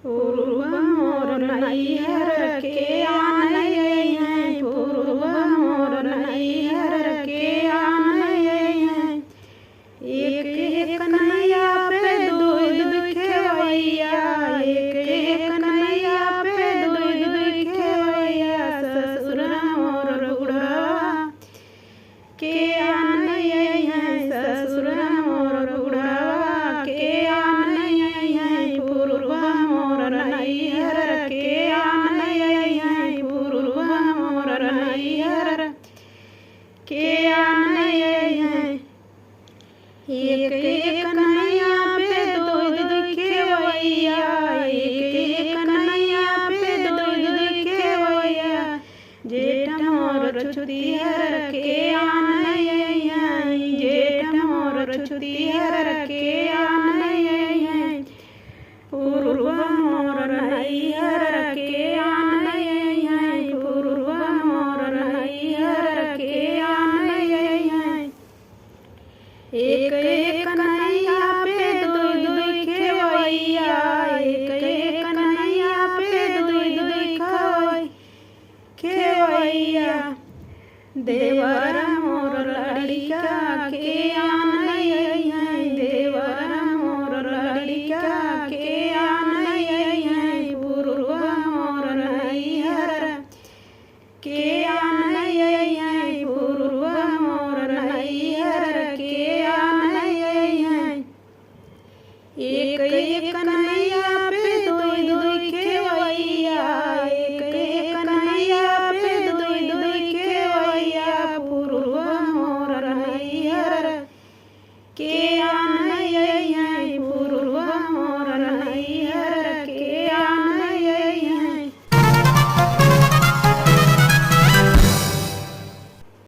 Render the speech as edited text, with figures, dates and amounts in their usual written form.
पूर्व मोर नैहर के आनैया हैं, पूर्व मोर नैहर के आनैया हैं। एक एक कन्हैया पे दूध दुखवैया, एक एक कन्हैया पे दूध दुखवैया। ससुर मोर बुढ़वा के आनैया हैं, ससुर मोर बुढ़वा के आनैया हैं। पूर्व मोर नैहर के आनैया हैं, पूर्व मोर नैहर के आनैया हैं। एक एक कन्हैया पे दूध दुखवैया, एक एक कन्हैया पे दूध दुखवैया। जेठ मोर छुतिहर के आनैया हैं, जेठ मोर छुतिहर के आनैया हैं। पूर्व मोर नैहर के आनैया हैं, पूर्व मोर नैहर के आनैया हैं। एक एक कन्हैया पे दूध दुखवैया, एक एक कन्हैया पे दूध दुखवैया। देवर